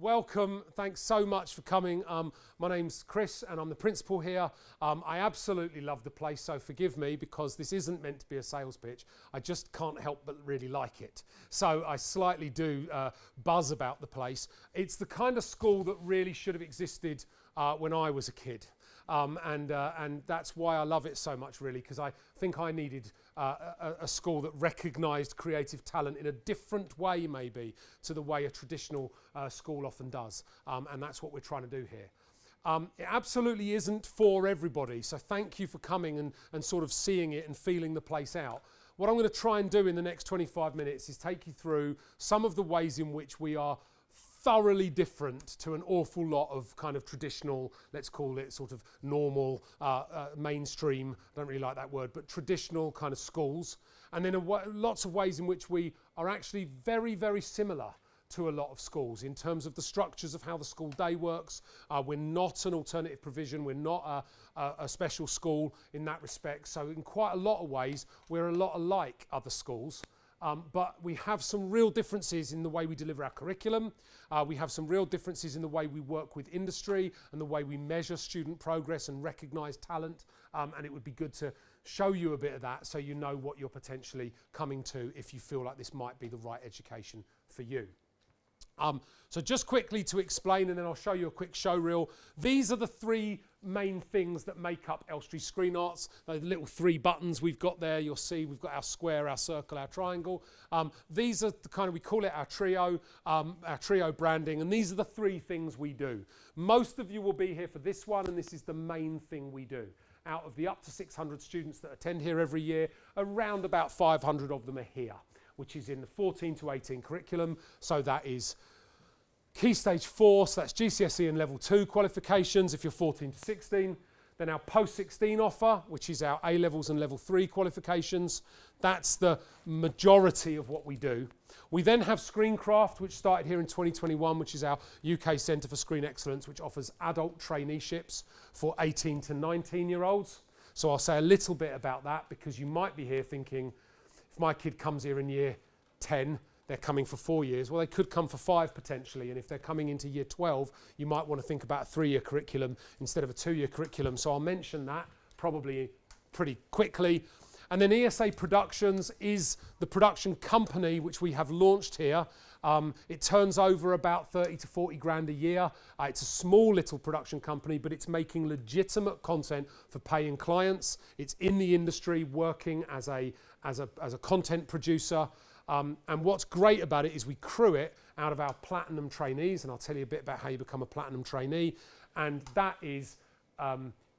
Welcome, thanks so much for coming. My name's Chris and I'm the principal here. I absolutely love the place, so forgive me because this isn't meant to be a sales pitch. I just can't help but really like it. So I slightly do buzz about the place. It's the kind of school that really should have existed when I was a kid. And that's why I love it so much, really, because I think I needed a school that recognised creative talent in a different way, maybe, to the way a traditional school often does. And that's what we're trying to do here. It absolutely isn't for everybody, so thank you for coming and sort of seeing it and feeling the place out. What I'm going to try and do in the next 25 minutes is take you through some of the ways in which we are thoroughly different to an awful lot of kind of traditional, let's call it sort of normal, mainstream, I don't really like that word, but traditional kind of schools. And then lots of ways in which we are actually very, very similar to a lot of schools in terms of the structures of how the school day works. We're not an alternative provision, we're not a special school in that respect. So in quite a lot of ways, we're a lot alike other schools. But we have some real differences in the way we deliver our curriculum. We have some real differences in the way we work with industry and the way we measure student progress and recognise talent. And it would be good to show you a bit of that so you know what you're potentially coming to if you feel like this might be the right education for you. So just quickly to explain, and then I'll show you a quick show reel. These are the three main things that make up Elstree Screen Arts. The little three buttons we've got there, you'll see we've got our square, our circle, our triangle. These are the kind of, we call it our trio branding, and these are the three things we do. Most of you will be here for this one, and this is the main thing we do. Out of the up to 600 students that attend here every year, around about 500 of them are here, which is in the 14 to 18 curriculum. So that is Key Stage 4, so that's GCSE and Level 2 qualifications if you're 14 to 16. Then our Post-16 offer, which is our A-levels and Level 3 qualifications. That's the majority of what we do. We then have Screencraft, which started here in 2021, which is our UK Centre for Screen Excellence, which offers adult traineeships for 18 to 19-year-olds. So I'll say a little bit about that because you might be here thinking, if my kid comes here in year 10, they're coming for 4 years. Well, they could come for 5 potentially. And if they're coming into year 12, you might want to think about a 3-year curriculum instead of a 2-year curriculum. So I'll mention that probably pretty quickly. And then ESA Productions is the production company which we have launched here. It turns over about 30 to 40 grand a year. It's a small little production company, but it's making legitimate content for paying clients. It's in the industry working as a content producer. And what's great about it is we crew it out of our platinum trainees, and I'll tell you a bit about how you become a platinum trainee. And that is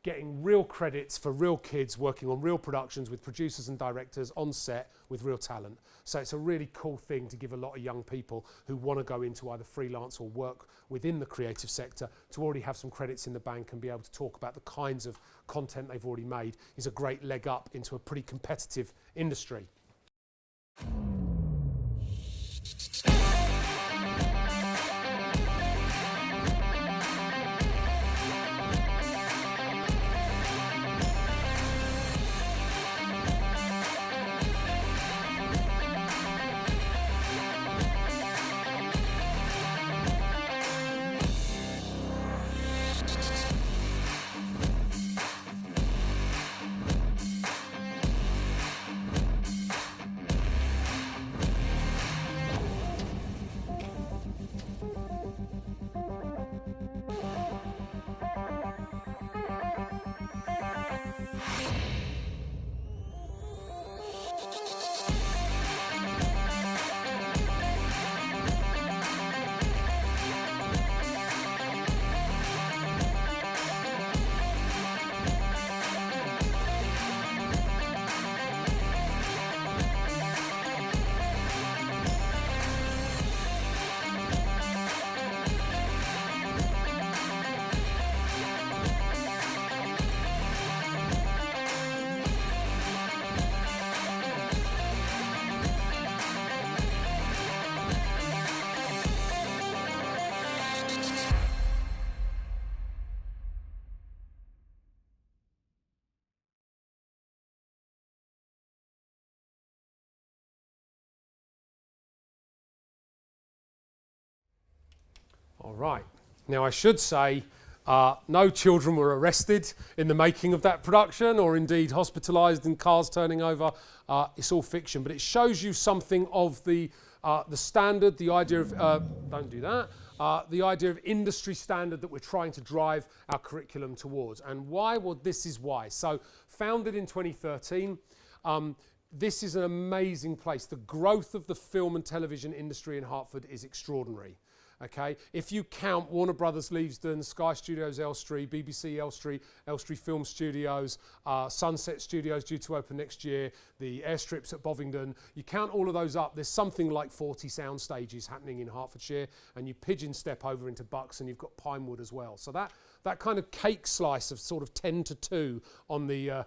getting real credits for real kids working on real productions with producers and directors on set with real talent. So it's a really cool thing to give a lot of young people who want to go into either freelance or work within the creative sector to already have some credits in the bank and be able to talk about the kinds of content they've already made is a great leg up into a pretty competitive industry. All right. Now I should say no children were arrested in the making of that production or indeed hospitalised and cars turning over. It's all fiction, but it shows you something of the standard, the idea of, don't do that, the idea of industry standard that we're trying to drive our curriculum towards. And why? Well, this is why. So founded in 2013, this is an amazing place. The growth of the film and television industry in Hertford is extraordinary. Okay, if you count Warner Brothers Leavesden, Sky Studios Elstree, BBC Elstree, Elstree Film Studios, Sunset Studios due to open next year, the airstrips at Bovingdon, you count all of those up, there's something like 40 sound stages happening in Hertfordshire, and you pigeon step over into Bucks and you've got Pinewood as well. So that kind of cake slice of sort of 10 to 2 on the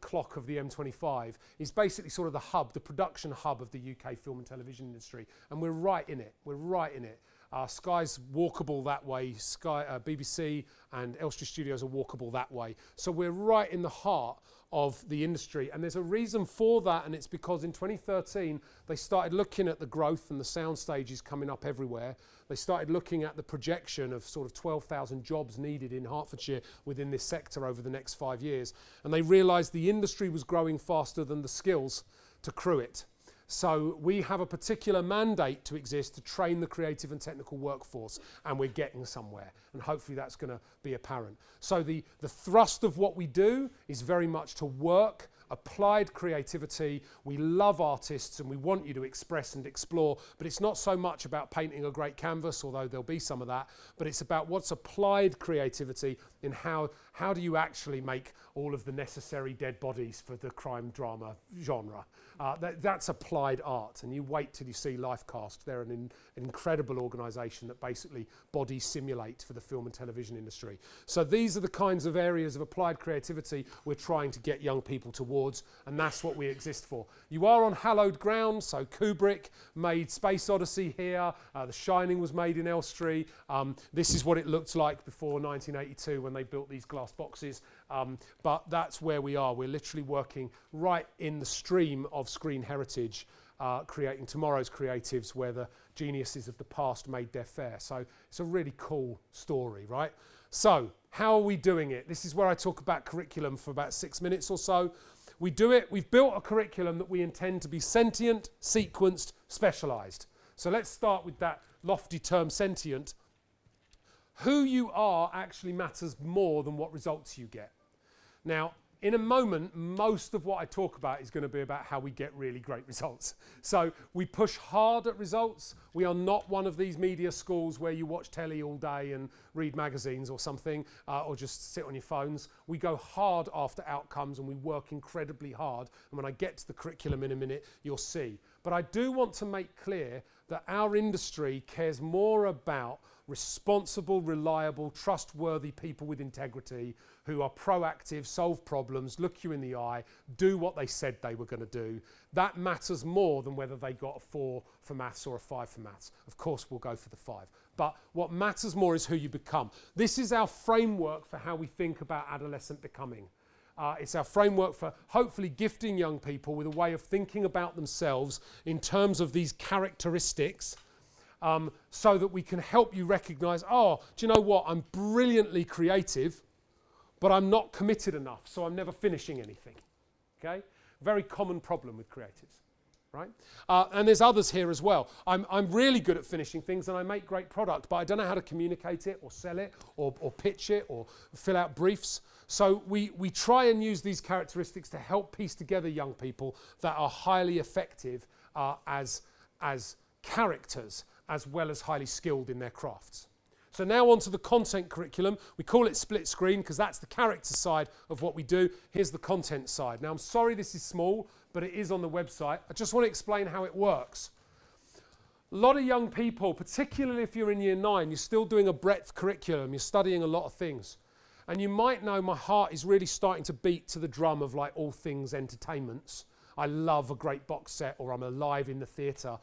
clock of the M25 is basically sort of the hub, the production hub of the UK film and television industry. And we're right in it. We're right in it. Sky's walkable that way. BBC and Elstree Studios are walkable that way. So we're right in the heart of the industry. And there's a reason for that, and it's because in 2013, they started looking at the growth and the sound stages coming up everywhere. They started looking at the projection of sort of 12,000 jobs needed in Hertfordshire within this sector over the next 5 years. And they realised the industry was growing faster than the skills to crew it. So we have a particular mandate to exist to train the creative and technical workforce, and we're getting somewhere, and hopefully that's going to be apparent. So the thrust of what we do is very much to work, applied creativity. We love artists and we want you to express and explore, but it's not so much about painting a great canvas, although there'll be some of that, but it's about what's applied creativity in how do you actually make all of the necessary dead bodies for the crime drama genre. That's applied art, and you wait till you see Lifecast. They're an incredible organisation that basically body simulate for the film and television industry. So these are the kinds of areas of applied creativity we're trying to get young people towards, and that's what we exist for. You are on hallowed ground, so Kubrick made Space Odyssey here, The Shining was made in Elstree. This is what it looked like before 1982 when they built these glass boxes, but that's where we are. We're literally working right in the stream of screen heritage, creating tomorrow's creatives where the geniuses of the past made their fare. So it's a really cool story, right? So how are we doing it? This is where I talk about curriculum for about 6 minutes or so. We do it, we've built a curriculum that we intend to be sentient, sequenced, specialised. So let's start with that lofty term sentient. Who you are actually matters more than what results you get. Now, in a moment, most of what I talk about is going to be about how we get really great results. So we push hard at results. We are not one of these media schools where you watch telly all day and read magazines or something, or just sit on your phones. We go hard after outcomes and we work incredibly hard. And when I get to the curriculum in a minute, you'll see. But I do want to make clear that our industry cares more about responsible, reliable, trustworthy people with integrity who are proactive, solve problems, look you in the eye, do what they said they were going to do. That matters more than whether they got a 4 for maths or a 5 for maths. Of course, we'll go for the 5. But what matters more is who you become. This is our framework for how we think about adolescent becoming. It's our framework for hopefully gifting young people with a way of thinking about themselves in terms of these characteristics, so that we can help you recognise, oh, do you know what, I'm brilliantly creative, but I'm not committed enough, so I'm never finishing anything. Okay? Very common problem with creatives, right? And there's others here as well. I'm really good at finishing things and I make great product, but I don't know how to communicate it or sell it or pitch it or fill out briefs. So we try and use these characteristics to help piece together young people that are highly effective as characters, as well as highly skilled in their crafts. So now on to the content curriculum. We call it split screen because that's the character side of what we do. Here's the content side. Now I'm sorry this is small, but it is on the website. I just want to explain how it works. A lot of young people, particularly if you're in year 9, you're still doing a breadth curriculum, you're studying a lot of things. And you might know my heart is really starting to beat to the drum of like all things entertainments. I love a great box set, or I'm alive in the theatre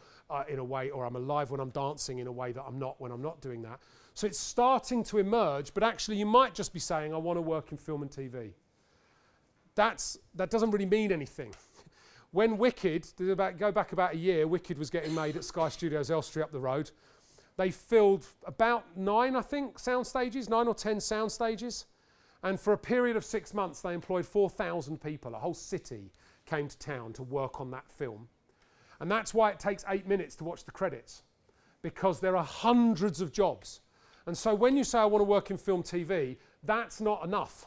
in a way, or I'm alive when I'm dancing in a way that I'm not when I'm not doing that. So it's starting to emerge, but actually you might just be saying, I want to work in film and TV. That doesn't really mean anything. When Wicked, go back about a year, Wicked was getting made at Sky Studios Elstree up the road. they filled about 9, I think, sound stages, 9 or 10 sound stages. And for a period of 6 months, they employed 4,000 people. A whole city came to town to work on that film. And that's why it takes 8 minutes to watch the credits, because there are hundreds of jobs. And so when you say, I want to work in film TV, that's not enough.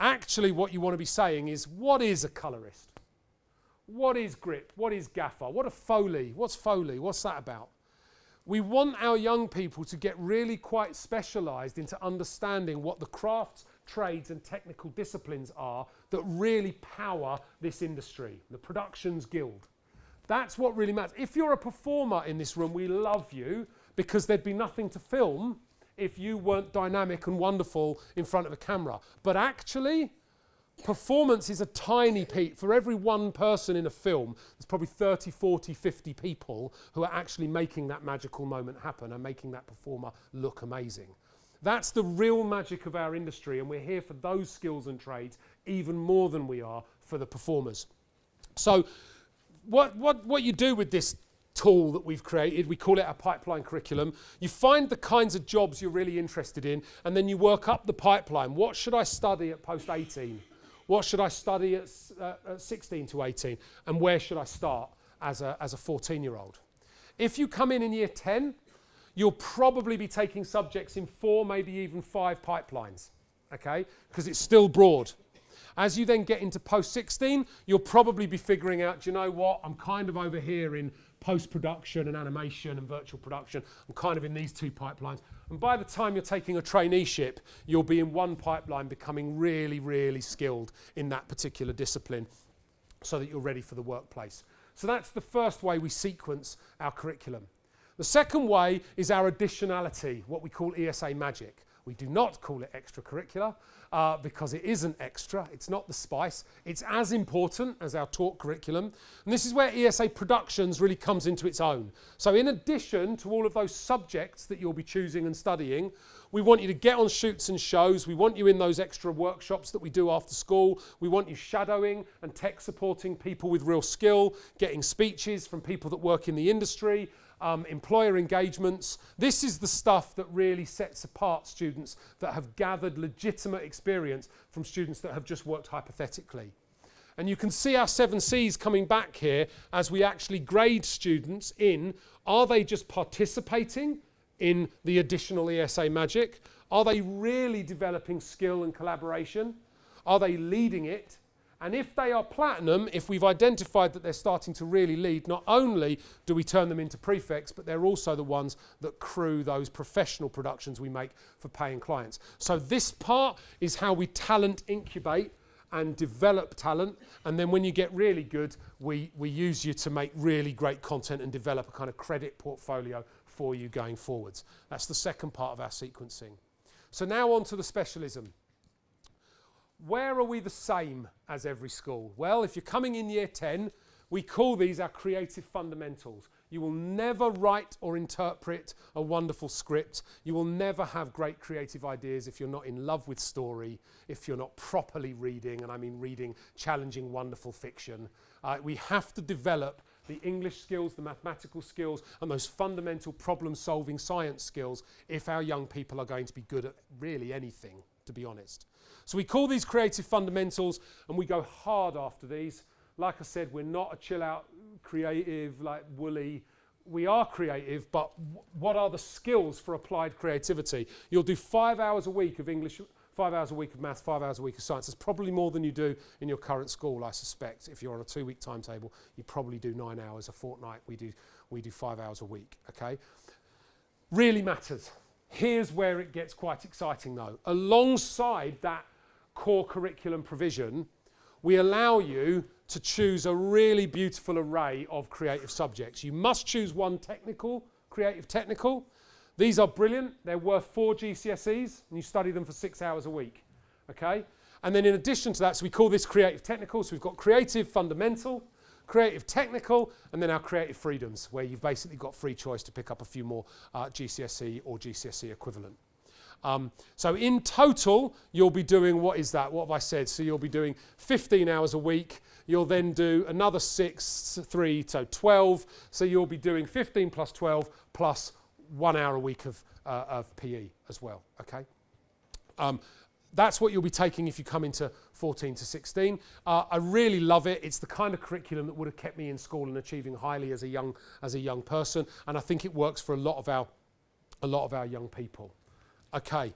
Actually, what you want to be saying is, what is a colorist? What is grip? What is gaffer? What a Foley? What's Foley? What's that about? We want our young people to get really quite specialised into understanding what the crafts, trades and technical disciplines are that really power this industry, the Productions Guild. That's what really matters. If you're a performer in this room, we love you, because there'd be nothing to film if you weren't dynamic and wonderful in front of a camera. But actually, performance is a tiny piece. For every one person in a film, there's probably 30, 40, 50 people who are actually making that magical moment happen and making that performer look amazing. That's the real magic of our industry, and we're here for those skills and trades even more than we are for the performers. So what you do with this tool that we've created, we call it our pipeline curriculum. You find the kinds of jobs you're really interested in, and then you work up the pipeline. What should I study at post 18? What should I study at 16 to 18? And where should I start as a 14-year-old? If you come in year 10, you'll probably be taking subjects in 4, maybe even 5 pipelines, okay? Because it's still broad. As you then get into post 16, you'll probably be figuring out, do you know what? I'm kind of over here in post-production and animation and virtual production. I'm kind of in these 2 pipelines. And by the time you're taking a traineeship, you'll be in one pipeline becoming really, really skilled in that particular discipline so that you're ready for the workplace. So that's the first way we sequence our curriculum. The second way is our additionality, what we call ESA magic. We do not call it extracurricular because it isn't extra. It's not the spice. It's as important as our taught curriculum. And this is where ESA Productions really comes into its own. So in addition to all of those subjects that you'll be choosing and studying, we want you to get on shoots and shows. We want you in those extra workshops that we do after school. We want you shadowing and tech supporting people with real skill, getting speeches from people that work in the industry, employer engagements. This is the stuff that really sets apart students that have gathered legitimate experience from students that have just worked hypothetically. And you can see our 7 C's coming back here as we actually grade students in, are they just participating in the additional ESA magic? Are they really developing skill and collaboration? Are they leading it? And if they are platinum, if we've identified that they're starting to really lead, not only do we turn them into prefects, but they're also the ones that crew those professional productions we make for paying clients. So this part is how we talent incubate and develop talent. And then when you get really good, we use you to make really great content and develop a kind of credit portfolio for you going forwards. That's the second part of our sequencing. So now on to the specialism. Where are we the same as every school? Well, if you're coming in year 10, we call these our creative fundamentals. You will never write or interpret a wonderful script. You will never have great creative ideas if you're not in love with story, if you're not properly reading, and I mean reading challenging, wonderful fiction. We have to develop the English skills, the mathematical skills, and those fundamental problem-solving science skills if our young people are going to be good at really anything, to be honest. So we call these creative fundamentals, and we go hard after these. Like I said, we're not a chill-out, creative, like woolly. We are creative, but what are the skills for applied creativity? You'll do 5 hours a week of English, 5 hours a week of maths, 5 hours a week of science. That's probably more than you do in your current school, I suspect. If you're on a 2-week timetable, you probably do 9 hours a fortnight. We do 5 hours a week, okay? Really matters. Here's where it gets quite exciting though. Alongside that core curriculum provision, we allow you to choose a really beautiful array of creative subjects. You must choose one technical, creative technical. These are brilliant. They're worth 4 GCSEs, and you study them for 6 hours a week, okay? And then in addition to that, so we call this creative technical. So we've got creative fundamental, creative technical, and then our creative freedoms, where you've basically got free choice to pick up a few more GCSE or GCSE equivalent. So in total, you'll be doing, what is that? What have I said? So you'll be doing 15 hours a week. You'll then do another 6, 3, so 12. So you'll be doing 15 plus 12 plus 1 hour a week of PE as well, okay? That's what you'll be taking if you come into 14 to 16. I really love it. It's the kind of curriculum that would have kept me in school and achieving highly as a young person, and I think it works for a lot of our young people. Okay.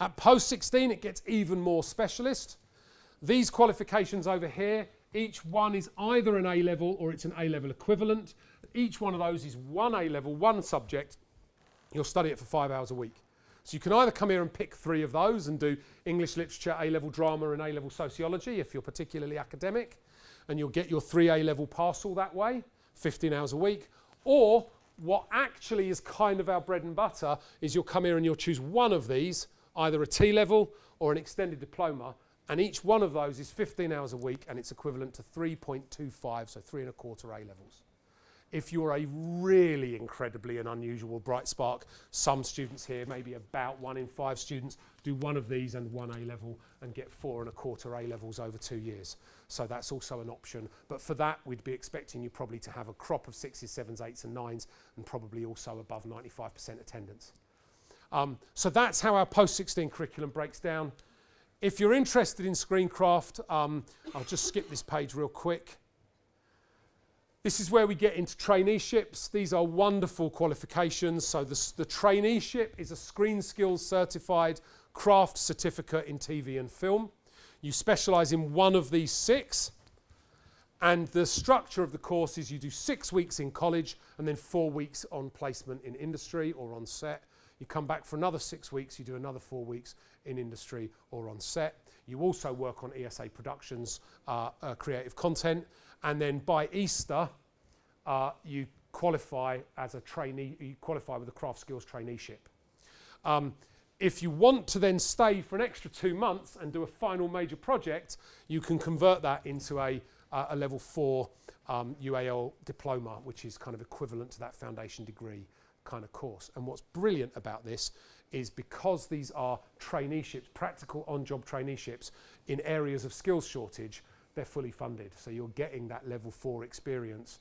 At post 16, it gets even more specialist. These qualifications over here, each one is either an A-level or it's an A-level equivalent. Each one of those is one A-level, one subject. You'll study it for 5 hours a week. So you can either come here and pick 3 of those and do English literature, A-level drama and A-level sociology if you're particularly academic, and you'll get your 3 A-level parcel that way, 15 hours a week. Or what actually is kind of our bread and butter is you'll come here and you'll choose one of these, either a T-level or an extended diploma, and each one of those is 15 hours a week and it's equivalent to 3.25, so 3 1/4 A-levels. If you're a really incredibly and unusual bright spark, some students here, maybe about 1 in 5 students, do one of these and 1 A-level and get 4 1/4 A-levels over 2 years. So that's also an option. But for that, we'd be expecting you probably to have a crop of 6s, 7s, 8s and 9s and probably also above 95% attendance. So that's how our post-16 curriculum breaks down. If you're interested in Screencraft, I'll just skip this page real quick. This is where we get into traineeships. These are wonderful qualifications. So the traineeship is a Screen Skills Certified Craft Certificate in TV and Film. You specialise in one of these 6. And the structure of the course is you do 6 weeks in college and then 4 weeks on placement in industry or on set. You come back for another 6 weeks, you do another 4 weeks in industry or on set. You also work on ESA Productions creative content. And then by Easter, you qualify as a trainee, you qualify with a Craft Skills Traineeship. If you want to then stay for an extra 2 months and do a final major project, you can convert that into a level 4 UAL diploma, which is kind of equivalent to that foundation degree kind of course. And what's brilliant about this is because these are traineeships, practical on-job traineeships in areas of skills shortage, they're fully funded. So you're getting that level 4 experience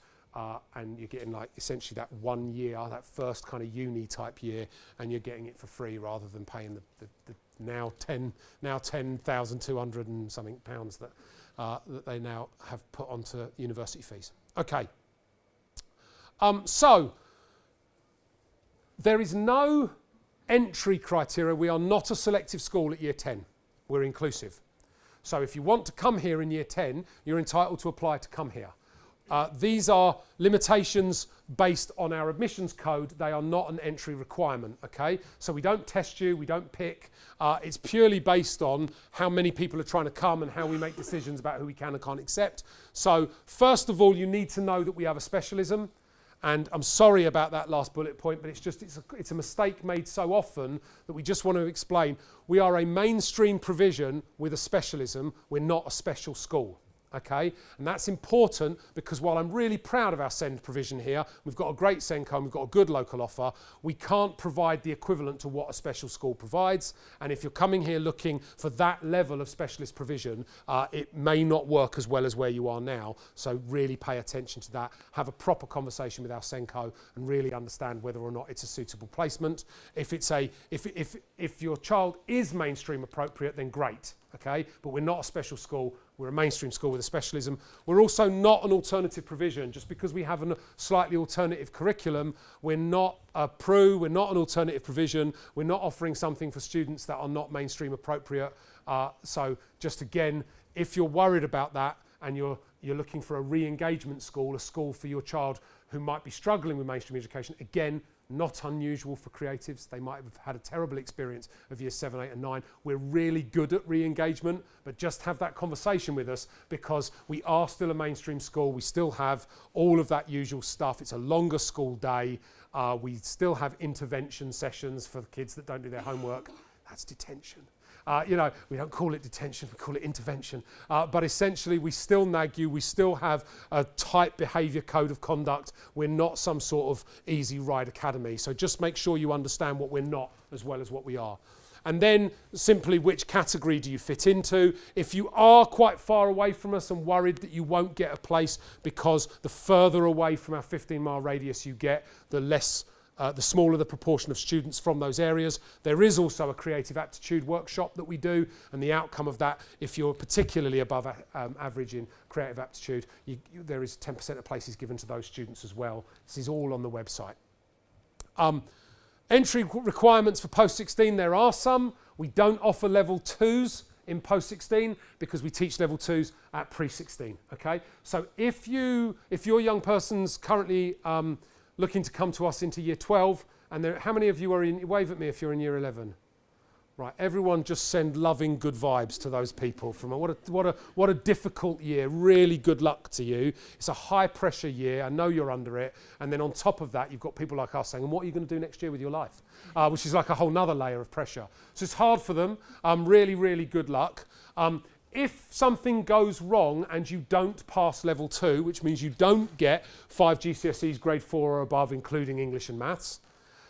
and you're getting like essentially that 1 year, that first kind of uni type year, and you're getting it for free rather than paying the now 10,200 and something pounds that they now have put onto university fees. Okay. So there is no entry criteria. We are not a selective school at year 10. We're inclusive. So if you want to come here in year 10, you're entitled to apply to come here. These are limitations based on our admissions code. They are not an entry requirement, okay? So we don't test you, we don't pick. It's purely based on how many people are trying to come and how we make decisions about who we can and can't accept. So first of all, you need to know that we have a specialism. And I'm sorry about that last bullet point, but it's a mistake made so often that we just want to explain. We are a mainstream provision with a specialism. We're not a special school. Okay, and that's important because while I'm really proud of our SEND provision here, we've got a great SENCO and we've got a good local offer, we can't provide the equivalent to what a special school provides. And if you're coming here looking for that level of specialist provision, it may not work as well as where you are now. So really pay attention to that. Have a proper conversation with our SENCO and really understand whether or not it's a suitable placement. If your child is mainstream appropriate, then great. Okay, but we're not a special school. We're a mainstream school with a specialism. We're also not an alternative provision. Just because we have a slightly alternative curriculum, we're not a PRU, we're not an alternative provision. We're not offering something for students that are not mainstream appropriate. So just again, if you're worried about that and you're looking for a re-engagement school, a school for your child who might be struggling with mainstream education, again, not unusual for creatives. They might have had a terrible experience of years 7, 8 and 9. We're really good at re-engagement, but just have that conversation with us because we are still a mainstream school. We still have all of that usual stuff. It's a longer school day. We still have intervention sessions for the kids that don't do their homework. That's detention. We don't call it detention, we call it intervention. But essentially, we still nag you. We still have a tight behaviour code of conduct. We're not some sort of easy ride academy. So just make sure you understand what we're not as well as what we are. And then simply which category do you fit into. If you are quite far away from us and worried that you won't get a place because the further away from our 15-mile radius you get, the smaller the proportion of students from those areas. There is also a creative aptitude workshop that we do, and the outcome of that, if you're particularly above average in creative aptitude, there is 10% of places given to those students as well. This is all on the website. Entry requirements for post-16, there are some. We don't offer level 2s in post-16 because we teach level 2s at pre-16, okay? So if your young person's currently looking to come to us into year 12, and how many of you are in, wave at me if you're in year 11. Right, everyone just send loving good vibes to those people. From what a difficult year, really good luck to you. It's a high pressure year, I know you're under it, and then on top of that you've got people like us saying, and what are you going to do next year with your life? Which is like a whole nother layer of pressure. So it's hard for them, really, really good luck. If something goes wrong and you don't pass level 2, which means you don't get 5 GCSEs grade 4 or above, including English and maths,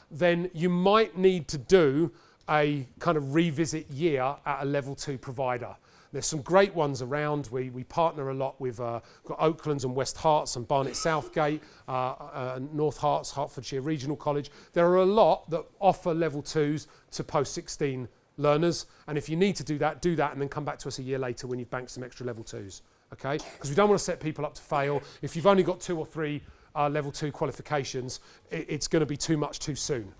then you might need to do a kind of revisit year at a level 2 provider. There's some great ones around. We partner a lot with got Oaklands and West Herts and Barnet Southgate, North Herts, Hertfordshire Regional College. There are a lot that offer level 2s to post-16 learners, and if you need to do that and then come back to us a year later when you've banked some extra level 2s, okay? Because we don't want to set people up to fail. If you've only got 2 or 3 level 2 qualifications, it's going to be too much too soon.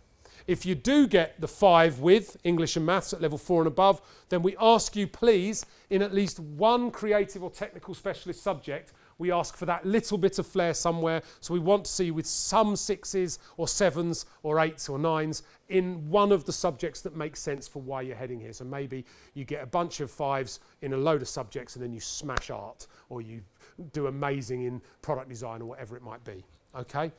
If you do get the 5 with English and maths at level 4 and above, then we ask you please, in at least one creative or technical specialist subject, we ask for that little bit of flair somewhere. So we want to see you with some 6s or 7s or 8s or 9s in one of the subjects that makes sense for why you're heading here. So maybe you get a bunch of 5s in a load of subjects and then you smash art, or you do amazing in product design, or whatever it might be, okay?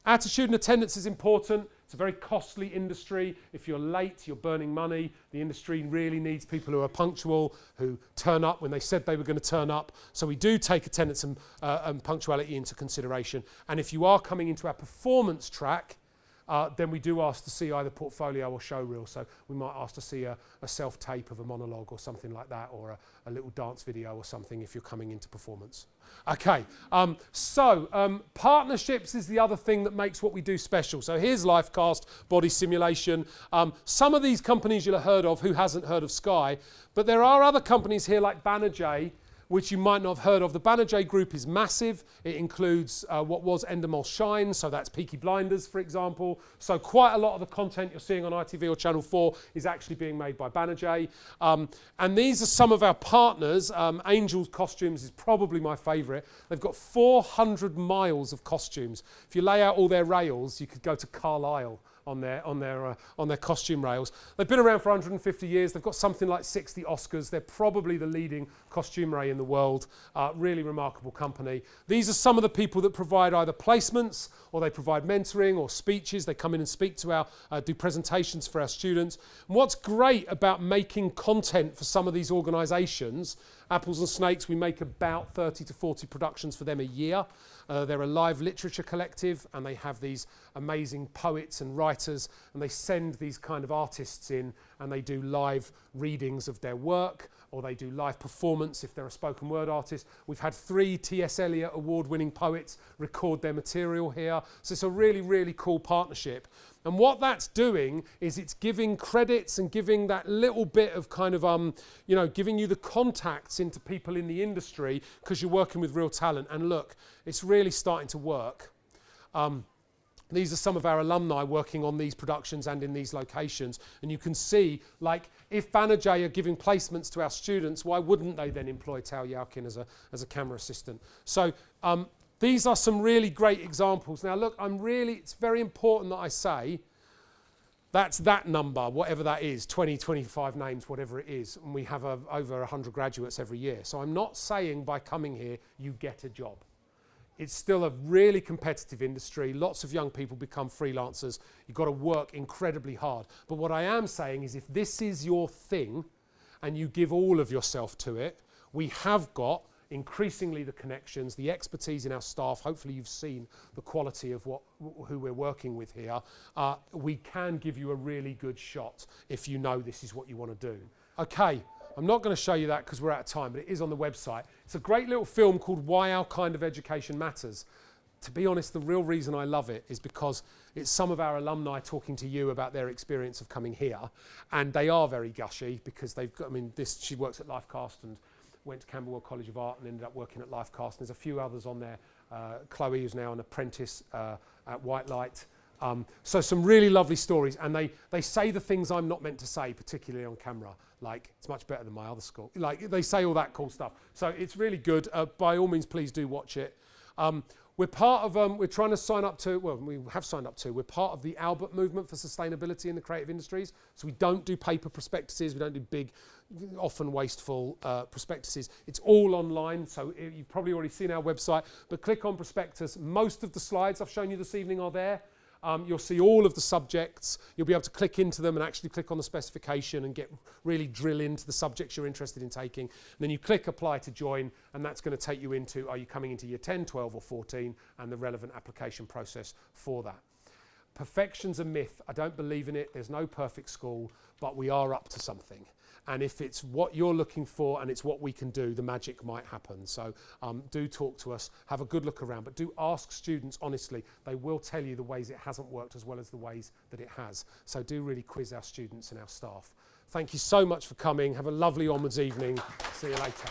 Attitude and attendance is important. It's a very costly industry. If you're late, you're burning money. The industry really needs people who are punctual, who turn up when they said they were going to turn up. So we do take attendance and punctuality into consideration. And if you are coming into our performance track, then we do ask to see either portfolio or show reel. So we might ask to see a self-tape of a monologue or something like that, or a little dance video or something if you're coming into performance. Okay, partnerships is the other thing that makes what we do special. So here's Lifecast, body simulation. Some of these companies you'll have heard of, who hasn't heard of Sky, but there are other companies here like Banijay, which you might not have heard of. The Banijay group is massive. It includes what was Endemol Shine, so that's Peaky Blinders, for example. So quite a lot of the content you're seeing on ITV or Channel 4 is actually being made by Banijay. And these are some of our partners. Angel's Costumes is probably my favourite. They've got 400 miles of costumes. If you lay out all their rails, you could go to Carlisle on their costume rails. They've been around for 150 years. They've got something like 60 Oscars. They're probably the leading costumery in the world. Really remarkable company. These are some of the people that provide either placements, or they provide mentoring or speeches. They come in and speak to do presentations for our students. And what's great about making content for some of these organisations, Apples and Snakes, we make about 30 to 40 productions for them a year. They're a live literature collective, and they have these amazing poets and writers, and they send these kind of artists in, and they do live readings of their work, or they do live performance if they're a spoken word artist. We've had 3 T.S. Eliot award-winning poets record their material here. So it's a really, really cool partnership. And what that's doing is it's giving credits and giving that little bit of kind of, giving you the contacts into people in the industry, because you're working with real talent. And look, it's really starting to work. These are some of our alumni working on these productions and in these locations. And you can see, like, if Banijay are giving placements to our students, why wouldn't they then employ Tao Yaukin as a camera assistant? So these are some really great examples. Now, look, it's very important that I say that's that number, whatever that is, 20, 25 names, whatever it is. And we have over 100 graduates every year. So I'm not saying by coming here, you get a job. It's still a really competitive industry. Lots of young people become freelancers. You've got to work incredibly hard. But what I am saying is, if this is your thing and you give all of yourself to it, we have got increasingly the connections, the expertise in our staff. Hopefully you've seen the quality of who we're working with here. We can give you a really good shot if you know this is what you want to do. Okay, I'm not going to show you that because we're out of time, but it is on the website. It's a great little film called Why Our Kind of Education Matters. To be honest, the real reason I love it is because it's some of our alumni talking to you about their experience of coming here, and they are very gushy because they've got, I mean, she works at Lifecast and went to Camberwell College of Art and ended up working at Lifecast. And there's a few others on there. Chloe, who's now an apprentice at White Light. So some really lovely stories, and they say the things I'm not meant to say, particularly on camera, like it's much better than my other school. Like they say all that cool stuff. So it's really good. By all means, please do watch it. We're part of, we're trying to sign up to, well, we have signed up to, we're part of the Albert movement for sustainability in the creative industries. So we don't do paper prospectuses, we don't do big, often wasteful prospectuses. It's all online, so you've probably already seen our website, but click on prospectus. Most of the slides I've shown you this evening are there. You'll see all of the subjects. You'll be able to click into them and actually click on the specification and really drill into the subjects you're interested in taking. And then you click apply to join, and that's going to take you into, are you coming into year 10, 12 or 14, and the relevant application process for that. Perfection's a myth. I don't believe in it. There's no perfect school, but we are up to something. And if it's what you're looking for and it's what we can do, the magic might happen. So do talk to us, have a good look around, but do ask students honestly. They will tell you the ways it hasn't worked as well as the ways that it has. So do really quiz our students and our staff. Thank you so much for coming. Have a lovely onwards evening. See you later.